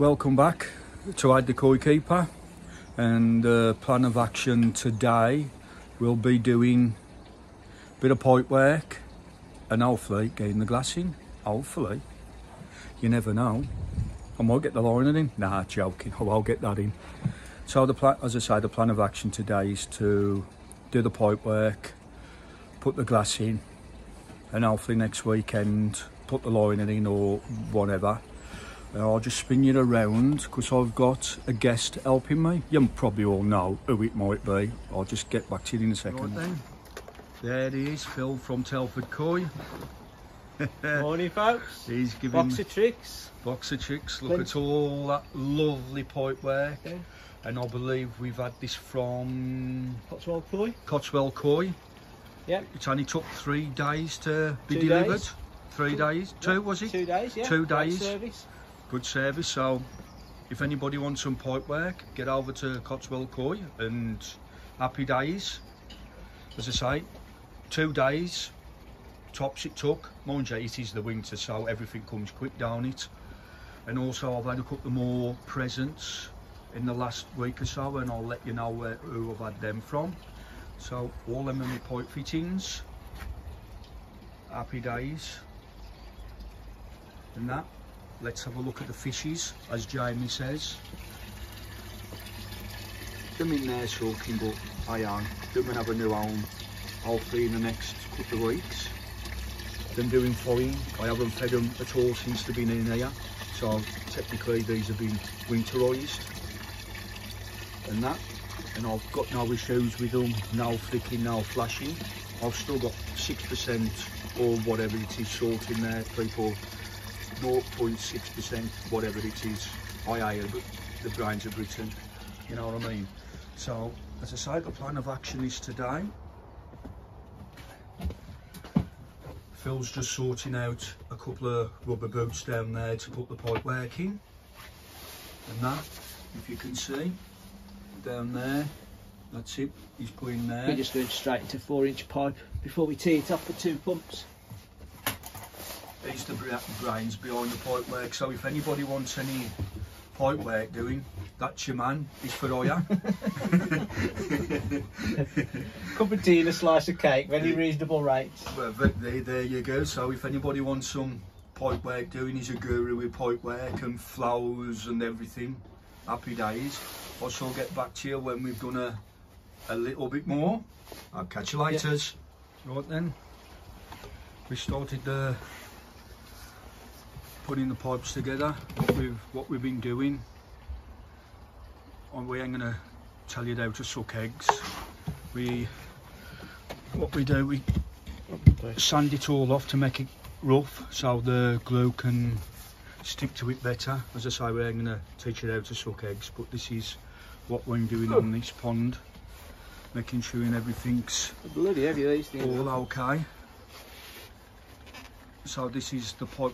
Welcome back to Add the Koi Keeper, and plan of action today we'll be doing a bit of pipe work and hopefully getting the glass in. Hopefully, you never know, I might get the liner in. Nah, joking, I won't get that in. So the plan, as I say, the plan of action today is to do the pipe work, put the glass in, and hopefully next weekend put the liner in or whatever. I'll just spin you around because I've got a guest helping me. You probably all know who it might be. I'll just get back to you in a second. Right then, there he is, Phil from Telford Koi. Morning folks. He's giving box of tricks. Box of tricks. Look at all that lovely pipe work. Yeah. And I believe we've had this from Cotswold Koi. Cotswold Koi. Yeah. It's only took 3 days to be delivered. 3 days. Two, was it? 2 days, yeah. 2 days. Great service. Good service. So if anybody wants some pipe work, get over to Cotswold Koi and happy days. As I say, 2 days tops it took. Mind you, it is the winter, so everything comes quick down it. And also I've had a couple more presents in the last week or so, and I'll let you know who I've had them from. So all them are my pipe fittings. Happy days. And that. Let's have a look at the fishes, as Jamie says. Them in there sulking, but I am. They're going to have a new home, hopefully in the next couple of weeks. Them doing fine. I haven't fed them at all since they've been in here. So technically these have been winterised. And that. And I've got no issues with them, no flicking, no flashing. I've still got 6% or whatever it is salt in there. People 0.6%, whatever it is. I hire the brains of Britain, you know what I mean? So, as I say, the plan of action is today. Phil's just sorting out a couple of rubber boots down there to put the pipe work in. And that, if you can see, down there, that's it, he's putting there. We're just going straight into 4-inch pipe before we tee it up for 2 pumps. He's the brains behind the pipe work, so if anybody wants any pipe work doing, that's your man, he's for Oya. Cup of tea and a slice of cake, very reasonable rates. Well, there you go. So if anybody wants some pipe work doing, he's a guru with pipe work and flows and everything. Happy days. I shall get back to you when we've done a little bit more. I'll catch you later. Yeah. Right then, we started putting the pipes together, what we've been doing. And we ain't gonna tell you how to suck eggs. What we do, we sand it all off to make it rough so the glue can stick to it better. As I say, we ain't gonna teach you how to suck eggs, but this is what we're doing on this pond, making sure everything's bloody heavy, these things all okay. So this is the pipe,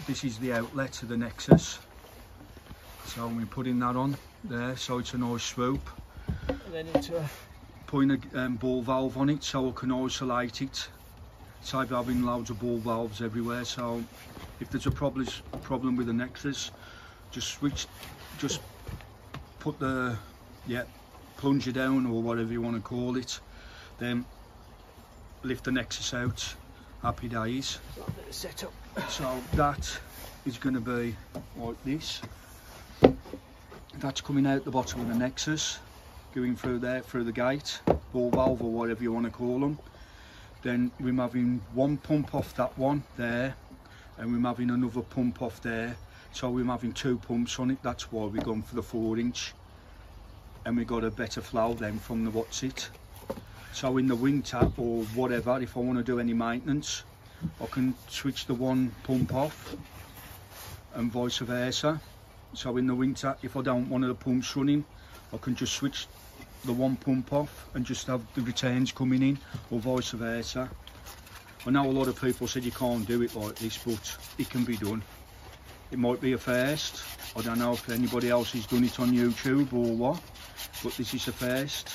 this is the outlet to the Nexus. So we're putting that on there, so it's a nice swoop. And then into putting a ball valve on it so I can isolate it. So I've having loads of ball valves everywhere, so if there's a problem with the Nexus, just put the plunger down or whatever you want to call it, then lift the Nexus out. Happy days. Setup. So that is going to be like this. That's coming out the bottom of the Nexus, going through there, through the gate, ball valve or whatever you want to call them. Then we're having one pump off that one there, and we're having another pump off there. So we're having 2 pumps on it. That's why we're going for the 4-inch, and we got a better flow then from the what's it. So in the winter or whatever, if I want to do any maintenance, I can switch the one pump off and vice versa. So in the winter, if I don't want the pumps running, I can just switch the one pump off and just have the returns coming in, or vice versa. I know a lot of people said you can't do it like this, but it can be done. It might be a first. I don't know if anybody else has done it on YouTube or what, but this is a first.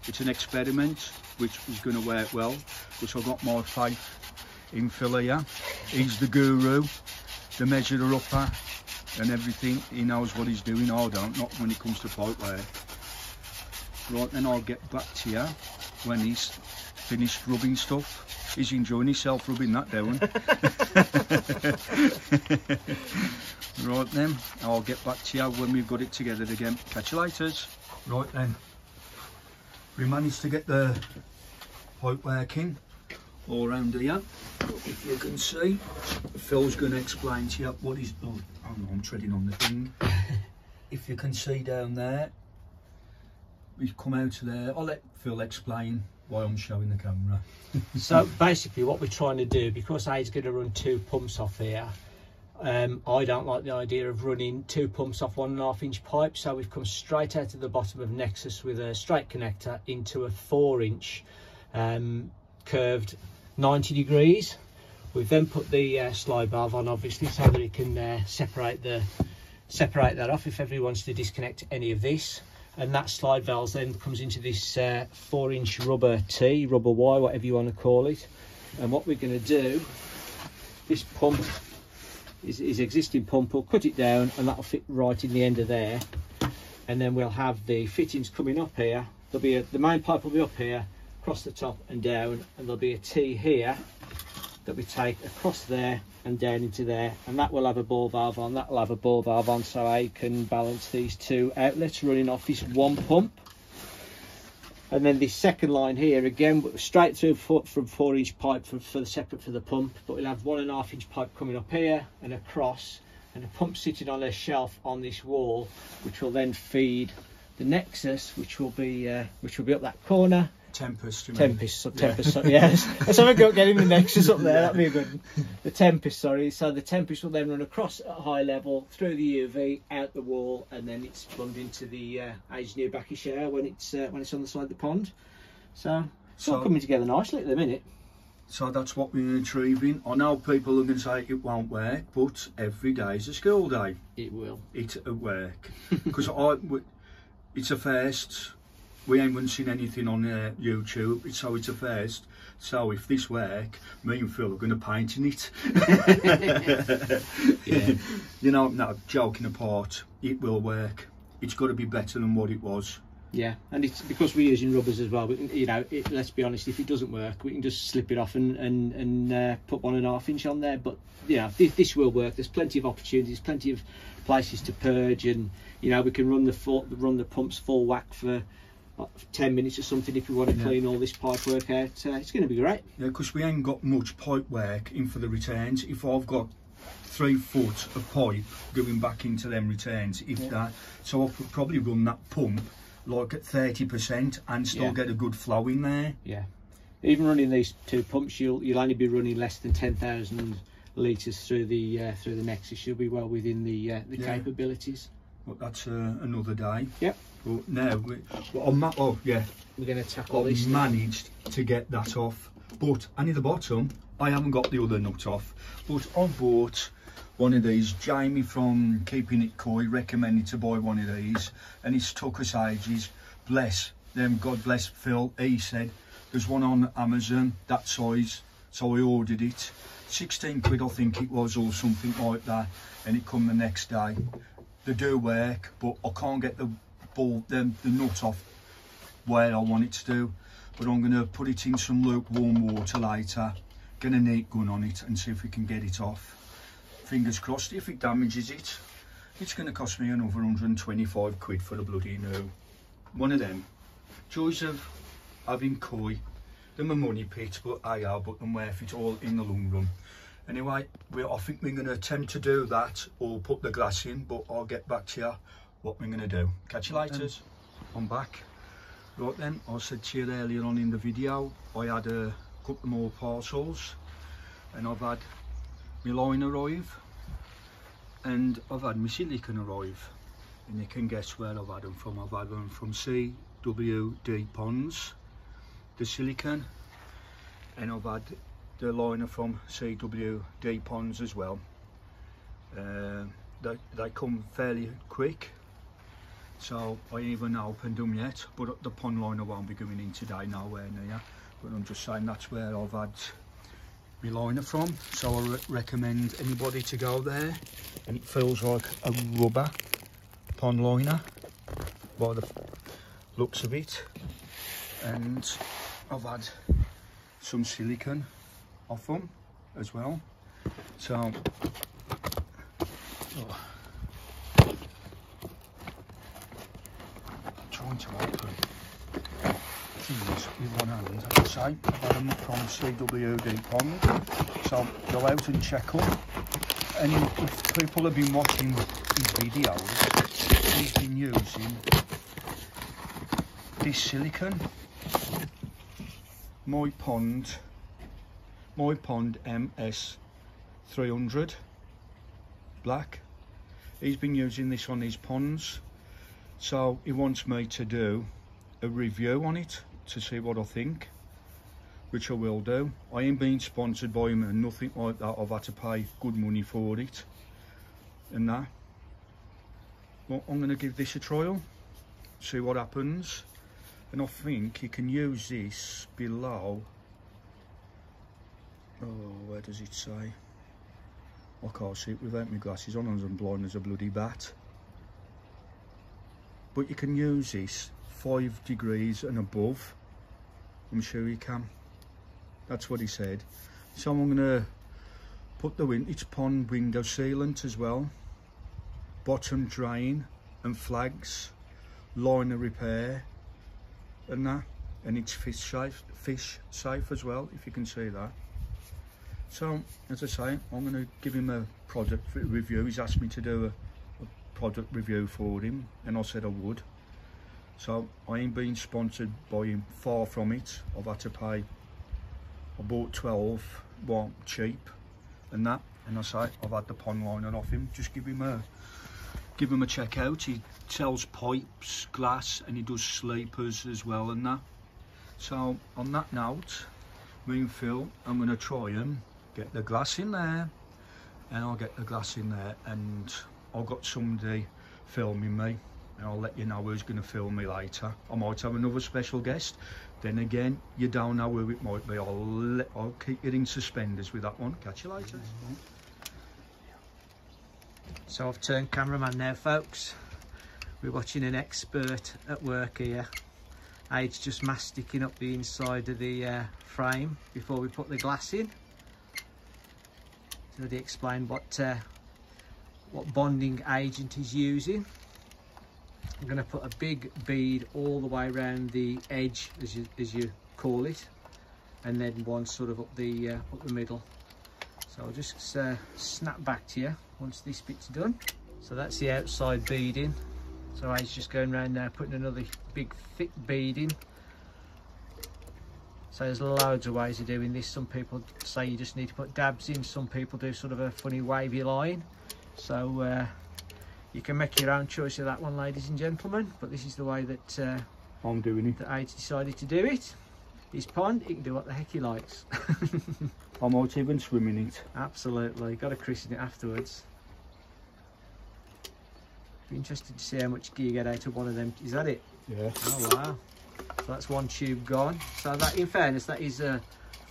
It's an experiment which is going to work well, which I've got my faith in Phil here. He's the guru, the measurer upper, and everything. He knows what he's doing. I don't, not when it comes to pipe work. Right, then I'll get back to you when he's finished rubbing stuff. He's enjoying himself rubbing that down. Right then, I'll get back to you when we've got it together again. Catch you later. Right then, we managed to get the pipe working all around here. If you can see, Phil's going to explain to you what he's... Oh, no, I'm treading on the thing. If you can see down there, we've come out of there. I'll let Phil explain why I'm showing the camera. So basically what we're trying to do, because A's going to run 2 pumps off here, I don't like the idea of running 2 pumps off 1.5 inch pipe, so we've come straight out of the bottom of Nexus with a straight connector into a 4 inch curved 90 degrees. We've then put the slide valve on, obviously, so that it can separate that off if everyone wants to disconnect any of this. And that slide valve then comes into this 4 inch rubber T, rubber Y, whatever you want to call it. And what we're going to do, this pump is existing pump, we'll cut it down and that'll fit right in the end of there. And then we'll have the fittings coming up here. There'll be the main pipe will be up here, across the top and down, and there'll be a T here that we take across there and down into there, and that will have a ball valve on, that will have a ball valve on, so I can balance these 2 outlets running off this 1 pump. And then this second line here, again straight through from 4 inch pipe separate for the pump, but we'll have 1.5 inch pipe coming up here and across, and a pump sitting on a shelf on this wall, which will then feed the Nexus, which will be up that corner. Tempest, you mean? Tempest, yeah. Yes. Let's have a go at getting the Nexus up there, that'd be a good one. The Tempest, sorry. So the Tempest will then run across at a high level, through the UV, out the wall, and then it's plumbed into the Age New Backy shower when it's on the side of the pond. So it's all coming together nicely at the minute. So that's what we're achieving. I know people are going to say it won't work, but every day is a school day. It will. It'll work. Because it's a first. We ain't seen anything on YouTube, so it's a first. So if this work, me and Phil are going to paint in it. Yeah. You know, no, joking apart, it will work. It's got to be better than what it was. Yeah, and it's because we're using rubbers as well. We can, you know, let's be honest, if it doesn't work, we can just slip it off and put 1.5 inch on there. But yeah, this will work. There's plenty of opportunities, plenty of places to purge, and you know, we can run the pumps full whack for 10 minutes or something if we want to clean all this pipe work out. It's going to be great. Yeah, because we ain't got much pipe work in for the returns. If I've got 3 foot of pipe going back into them returns, if that, so I could probably run that pump like at 30% and still get a good flow in there. Yeah, even running these 2 pumps, you'll only be running less than 10,000 litres through the Nexus. You'll be well within the capabilities. But that's another day. Yep. But now, we're going to tackle this. I've managed to get that off, but only the bottom. I haven't got the other nut off. But I bought one of these. Jamie from Keeping It Coy recommended to buy one of these, and it's took us ages. Bless them, God bless Phil. He said there's one on Amazon that size, so I ordered it. 16 quid I think it was, or something like that, and it come the next day. They do work, but I can't get the nut off where I want it to do. But I'm going to put it in some lukewarm water later, get a neat gun on it and see if we can get it off. Fingers crossed. If it damages it, it's going to cost me another 125 quid for a bloody new one of them. Joys of having Koi. They're my money pit, but but them worth it all in the long run. Anyway, I think we're going to attempt to do that or put the glass in, but I'll get back to you what we're going to do. Catch you later. I'm back. Right then, I said to you earlier on in the video, I had a couple more parcels, and I've had my line arrive and I've had my silicon arrive, and you can guess where I've had them from. I've had them from CWD Ponds, the silicon, and I've had the liner from CWD Ponds as well. They come fairly quick, so I haven't opened them yet, but the pond liner won't be going in today, nowhere near. But I'm just saying that's where I've had my liner from, so I recommend anybody to go there. And it feels like a rubber pond liner by the looks of it. And I've had some silicone off them as well. So trying to open these with one hand, as I say. I've had them from CWD Pond, so go out and check them. And if people have been watching his videos, he's been using this silicone, My Pond MS 300 black. He's been using this on his ponds, so he wants me to do a review on it to see what I think, which I will do. I ain't been sponsored by him and nothing like that. I've had to pay good money for it and that. But I'm going to give this a trial, see what happens. And I think you can use this below. Oh, where does it say? I can't see it without my glasses on, and I'm blind as a bloody bat. But you can use this 5 degrees and above. I'm sure you can. That's what he said. So I'm going to put the Vintage Pond window sealant as well, bottom drain and flags, liner repair and that, and it's fish safe as well, if you can see that. So as I say, I'm going to give him a product review. He's asked me to do a product review for him, and I said I would. So I ain't been sponsored by him, far from it. I've had to pay. I bought 12, well, cheap and that, and I say I've had the pond liner off him. Just give him a check out. He sells pipes, glass, and he does sleepers as well and that. So on that note, me and Phil, I'm going to try and get the glass in there, and I'll get the glass in there, and I've got somebody filming me, and I'll let you know who's going to film me later. I might have another special guest. Then again, you don't know who it might be. I'll keep it in suspenders with that one. Catch you later. So I've turned cameraman now, folks. We're watching an expert at work here. Aid's just masticing up the inside of the frame before we put the glass in. So they explain what bonding agent he's using. I'm going to put a big bead all the way around the edge, as you call it, and then one sort of up the middle. So I'll just snap back to you once this bit's done. So that's the outside beading. So Aid's just going around now putting another big thick bead in. So there's loads of ways of doing this. Some people say you just need to put dabs in. Some people do sort of a funny wavy line. So you can make your own choice of that one, ladies and gentlemen. But this is the way that I'm doing it. That Aid's decided to do it. His pond, he can do what the heck he likes. I might even swim in it. Absolutely. Got to christen it afterwards. Be interested to see how much gear you get out of one of them. Is that it? Yeah. Oh wow. So that's one tube gone. So that, in fairness, that is a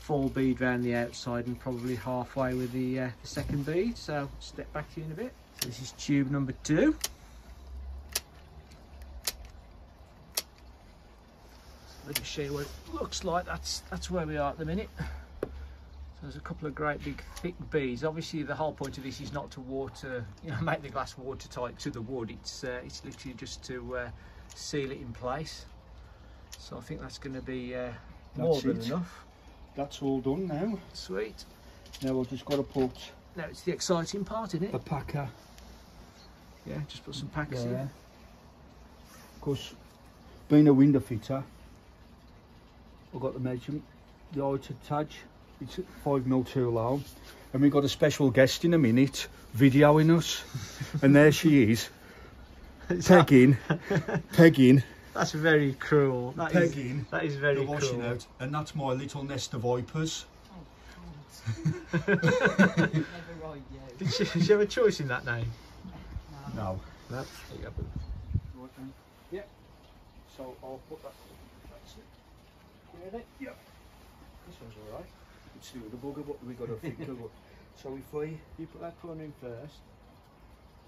full bead round the outside and probably halfway with the second bead. So step back to you in a bit. So this is tube number 2. Let me show you what it looks like. That's where we are at the minute. So there's a couple of great big thick beads. Obviously the whole point of this is not to water, make the glass watertight to the wood. It's literally just to seal it in place. So I think that's going to be more than enough. That's all done now. Sweet. Now I've just got to put... Now it's the exciting part, isn't it? A packer. Yeah, just put some packs in. Of course, being a window fitter, I've got the measurement, the height attach. It's 5mm too low. And we've got a special guest in a minute videoing us. And there she is, pegging. That's very cruel. That is very cruel. Out, and that's my little nest of vipers. Never ride you. Did she have a choice in that name? No. No. Yeah. So I'll put that. That's it. Get it? Yep. This one's alright. it's the other bugger, but we got to think of it. So if we, You put that corner in first.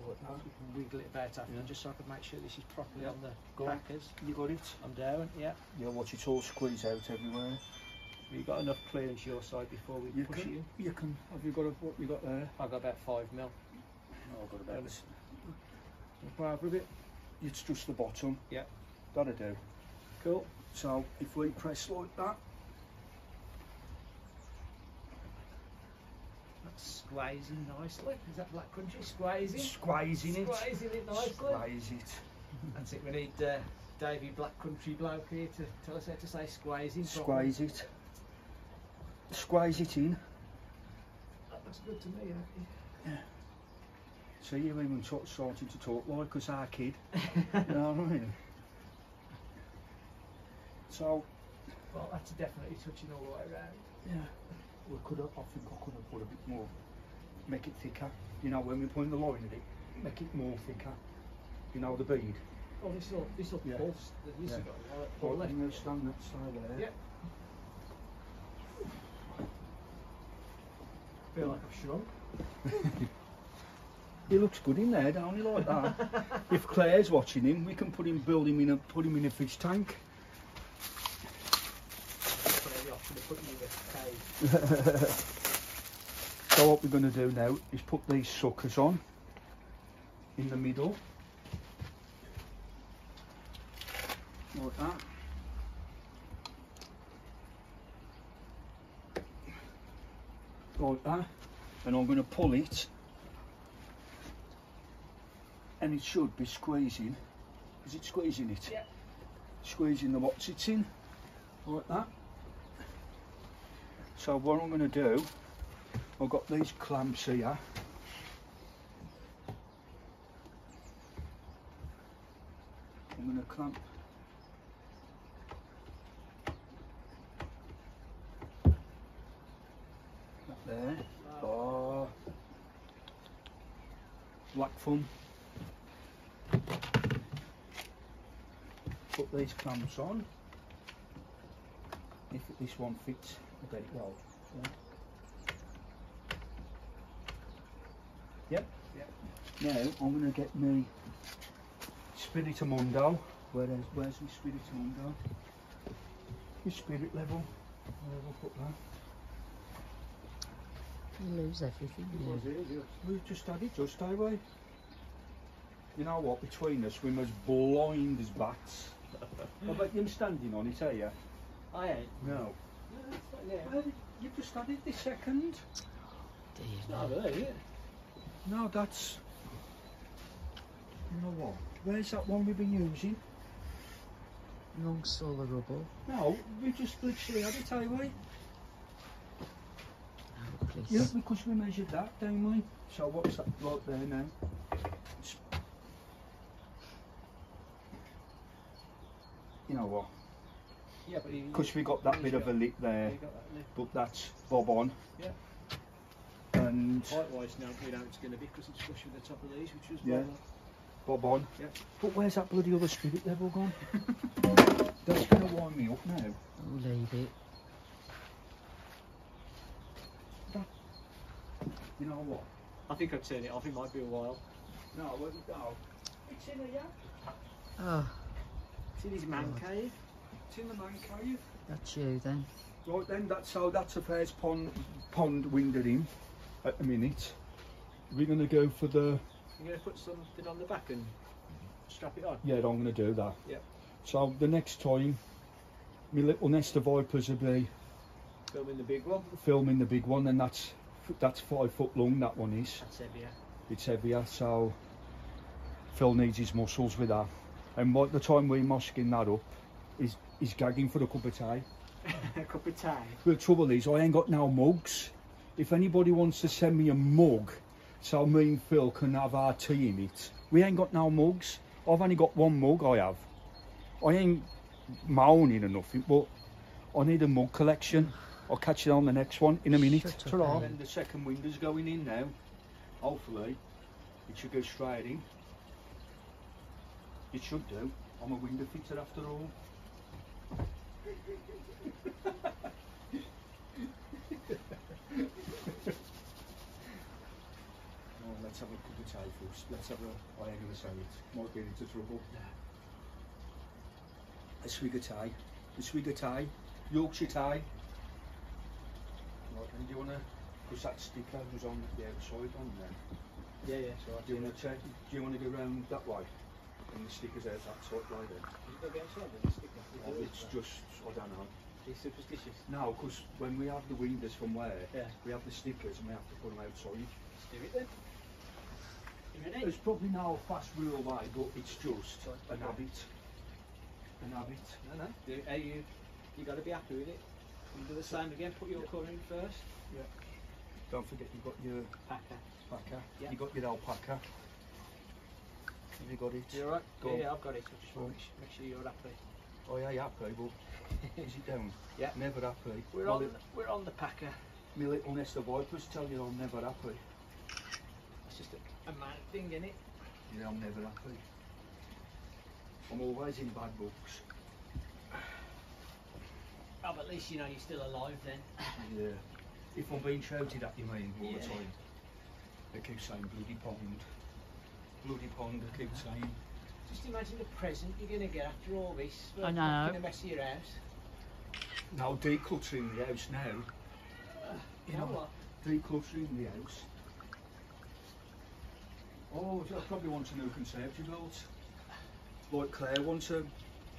like that, You can wiggle it about after, Yeah. just so I can make sure this is properly Yeah. on the Go on. crackers. you got it? I'm down, yeah. Yeah, watch it all squeeze out everywhere. You've got enough clearance your side before we You push it can, in. you can, have you got what you got there? I've got about 5 mil. No, I've got about this. Over a bit. It's just the bottom. Yeah. That'll do. Cool. So if we press like that, That's squeezing nicely. Is that Black Country? Squeezing? squeezing it. Squeezing it nicely. Squeeze it. That's it, we need Davey Black Country bloke here to tell us how to say squeezing. Squeeze it. Squeeze it in. That's good to me, actually. So you even starting to talk like us, our kid. You know what I mean? So, Well, that's definitely touching all the way around. yeah, we could have, I think I could have put a bit more, make it thicker. You know, when we put in the line in it, make it more thicker. You know, the bead. Oh, this will Yeah. pulse. This Yeah. has got a lot of Right, pull I'm going to stand that side there. Yeah. Feel like I've shrunk. He looks good in there, don't he, like that? If Claire's watching him, we can put him in a fish tank. Maybe I should have put him in a cage. So what we're going to do now is put these suckers on in the middle, like that. Like that, and I'm going to pull it, and it should be squeezing. Is it squeezing it? Yeah. Squeezing the box it's in, like that. So what I'm going to do, I've got these clamps here. I'm going to clamp that there. Oh, black thumb. Put these clamps on. If this one fits, I bet it will. Yeah. Yep. Now I'm going to get me Spiritamundo. Where's my Spiritamundo? Your spirit level. Where will I put that? You lose everything, you. We've just had it just away. You know what, between us, we're as blind as bats. I bet you're standing on it, are you? I ain't. No. Yeah. Well, you've just had it this second. Dear It's me. not there, is it? No, that's... You know what? Where's that one we've been using? Amongst all the rubble. No, we just literally had it away. Oh, please. Yeah, because we measured that, didn't we? So what's that right there now? You know what? Yeah, but Because we got that bit of a lip there, You got that lip. but that's bob on. Yeah. And Height-wise now, we know it's going to be because it's flush with the top of these, which was Yeah. bob on. Yeah. But where's that bloody other spirit level gone? That's going to wind me up now. Oh, leave it. You know what? I think I'd turn it off. It might be a while. No, no. It's in here. Oh, It's in his man God. cave. It's in the man cave. that's you then. Right then, that's a first pond winded in at the minute. We're going to go for the... You're going to put something on the back and strap it on? Yeah, I'm going to do that. Yeah. So the next time, my little nest of vipers will be Filming the big one. filming the big one, and that's 5 foot long, that one is. That's heavier. It's heavier, so Phil needs his muscles with that. And by the time we're mosking that up, he's gagging for a cup of tea. A cup of tea. The trouble is, I ain't got no mugs. If anybody wants to send me a mug, so me and Phil can have our tea in it. We ain't got no mugs. I've only got one mug, I have. I ain't moaning or nothing, but I need a mug collection. I'll catch you on the next one in a minute. Shut up, Ta-ra. Alan. And the second window's going in now. Hopefully, it should go straight in. It should do. I'm a window fitter after all. let's have a cup of tea first. Let's have a, I ain't gonna say it, might get into trouble. A swig of tea. A swig of tea. Yorkshire tea. Right, and do you wanna, because that sticker was on the outside on there. Yeah, so Do you wanna check, do you wanna go round that way? And the sticker's out that side way then? It's just, I don't know. He's superstitious. No, because when we have the windows from where, Yeah. we have the stickers and we have to put them outside. Let's do it then. You ready? There's probably no fast rule way, but it's just an habit. An habit. No. You got to be happy with it. You do the same again. Put your colour in first. Yeah. Don't forget you've got your Packer. packer. Yeah. You got your alpaca. Have you got it? You alright? Go on. Yeah, I've got it. I just Go on. want to make sure you're happy. Oh yeah, happy, but is it down? Yeah. Never happy. We're on the Packer. My little nest of vipers tell you I'm never happy. It's just a mad thing, isn't it? Yeah, I'm never happy. I'm always in bad books. Oh, but at least you know you're still alive then. Yeah. If I'm being shouted at, you mean, all the Yeah. time. They keep saying bloody pond. Bloody pond, they keep saying. Just imagine the present you're going to get after all this. For I know. knocking a mess of your house. Now decluttering the house now. You know what? Decluttering the house. Oh, I probably want a new conservatory built. Like Claire wants a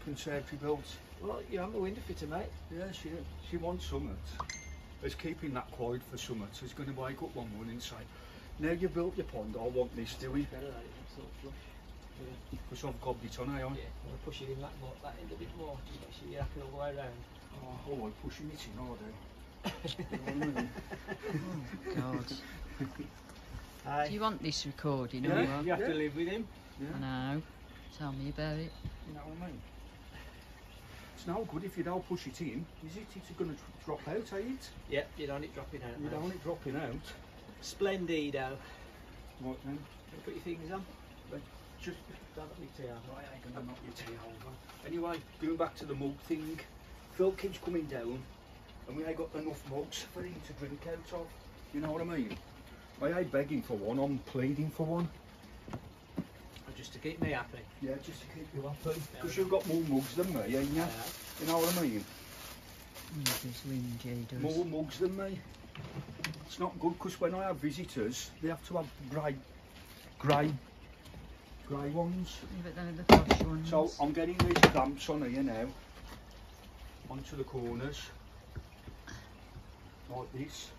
conservatory built. Well, you're on the window fitter, mate. Yeah, she wants something. It's keeping that quiet for something. So it's going to wake up one morning and say, now you built your pond, I want this, do we? Better than it, sort of flush. Because I've got it on, I on. Yeah, I'll push it in that end a bit more, just make sure you're happy all the way around. Oh, I'm pushing it in, are they? You know what I mean? Oh, God. Do you want this recording? Yeah. Or what? You have to Yeah. live with him. Yeah. I know. Tell me about it. You know what I mean? It's no good if you don't push it in, is it? It's going to drop out, ain't it? Yep, you don't want it dropping out. You mate. don't want it dropping out. Splendido. Right then. Can you put your fingers on? Just, Don't let me tea out. I ain't going to knock your tea over. Anyway, going back to the mug thing, Phil keeps coming down and we ain't got enough mugs for him to drink out of. You know what I mean? I ain't begging for one, I'm pleading for one. Just to keep me happy. Yeah, just to keep you happy. Because you've got more mugs than me, ain't you? You know what I mean? This whingy does. More mugs than me. It's not good because when I have visitors, they have to have grey ones. Yeah, but they're the posh ones. So I'm getting these clamps on here now, onto the corners, like this,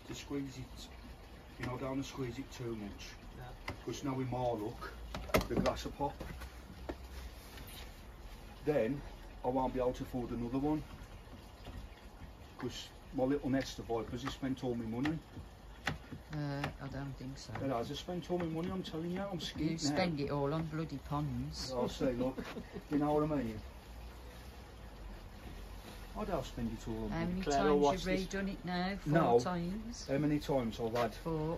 to squeeze it. You know, don't want to squeeze it too much, because now we more look, the glass will pop. Then I won't be able to afford another one, because my little nest of vipers has spent all my money. I don't think so. It has, I spent all my money, I'm telling you, I'm scared You now. spend it all on bloody ponds. I'll say, look, you know what I mean? I don't spend it all on How me. many Claire will times watch you've this. redone it now? No. 4 times? How many times I've had? 4.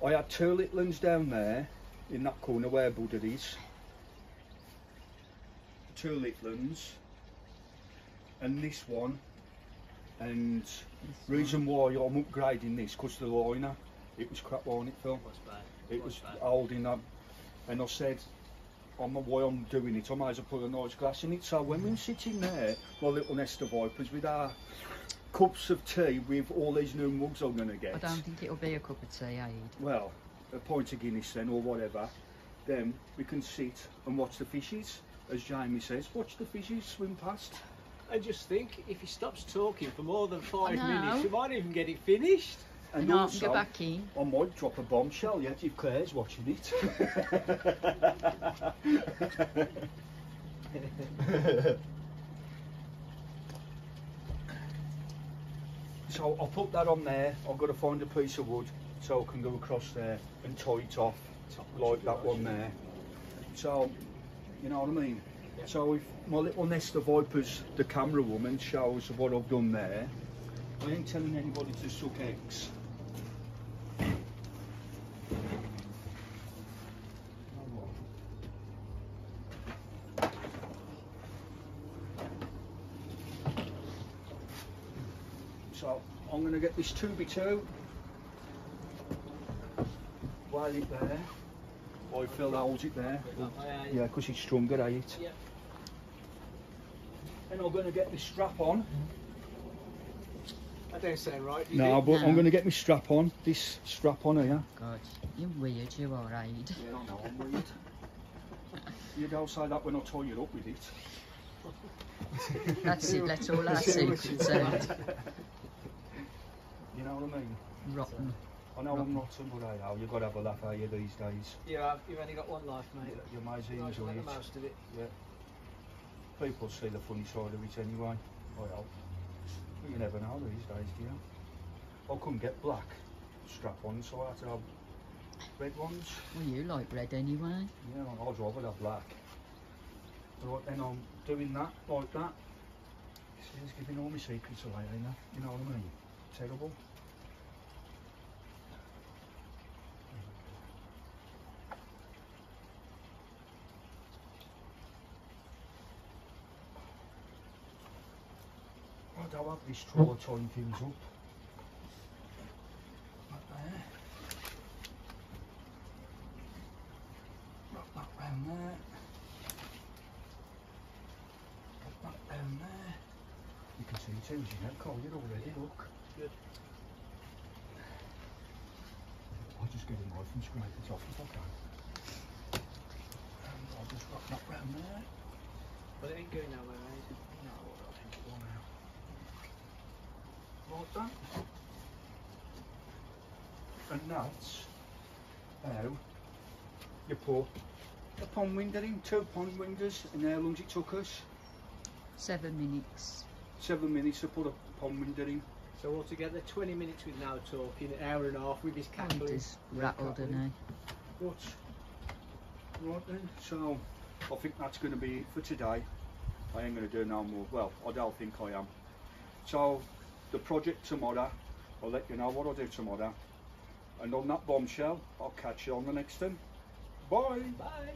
I had 2 little ones down there, in that corner where Buddha is. 2 little ones. And this one. And reason why I'm upgrading this, because the liner, it was crap on it, Phil. What's bad? It was holding up, and I said, why I'm doing it, I might as well put a nice glass in it. So when we're sitting there, my little nest of vipers, with our cups of tea with all these new mugs I'm going to get. I don't think it'll be a cup of tea, Aid. Well, a pint of Guinness then, or whatever. Then we can sit and watch the fishes, as Jamie says, watch the fishes swim past. I just think if he stops talking for more than 5 I know. minutes, we might even get it finished. And I can go back in. I might drop a bombshell yet if Claire's watching it. So I'll put that on there. I've got to find a piece of wood so I can go across there and tie it off like that one there. So, you know what I mean? Yeah. So if my little nest of vipers, the camera woman, shows what I've done there, I ain't telling anybody to suck eggs. So I'm going to get this 2x2 coil it there. Or Phil holds it there. Yeah. Yeah, because it's stronger, ain't it? Yeah. And I'm going to get my strap on. That don't sound right. No, but No. I'm going to get my strap on. This strap on here. God, you're weird, you are, Aid. Yeah, I know, I'm weird. You'd outside that when I tie you up with it. That's it, let all our secrets out. You know what I mean? Rotten. I know I'm not some, but hey, oh, you've got to have a laugh at you these days. Yeah, you've only got one life, mate. You might as well Nice to enjoy make the it. most of it. Yeah. People see the funny side of it anyway. I hope. But you never know these days, do you? I couldn't get black strap-ons, so I had to have red ones. Well, you like red anyway. Yeah, I'd rather have black. Right, then I'm doing that, like that. See, it's giving all my secrets away, ain't it? You know what I mean? Terrible. I don't have this trouble tying things up. Like there. Wrap that round there. Wrap that round there. You can see it's oozing out cold already, look. Good. I'll just get a knife and scrape it off if I can. And I'll just wrap that round there. But it ain't going nowhere, mate. No, I think it will now. Like that. And that's how you put a pond window in, 2 pond windows, and how long it took us? 7 minutes. 7 minutes to put a pond window in. So altogether 20 minutes with now talking, an hour and a half with his And cackling. just rattled, and But, right then, so I think that's going to be it for today. I ain't going to do no more, well, I don't think I am. So, the project tomorrow, I'll let you know what I'll do tomorrow. And on that bombshell, I'll catch you on the next one. Bye! Bye.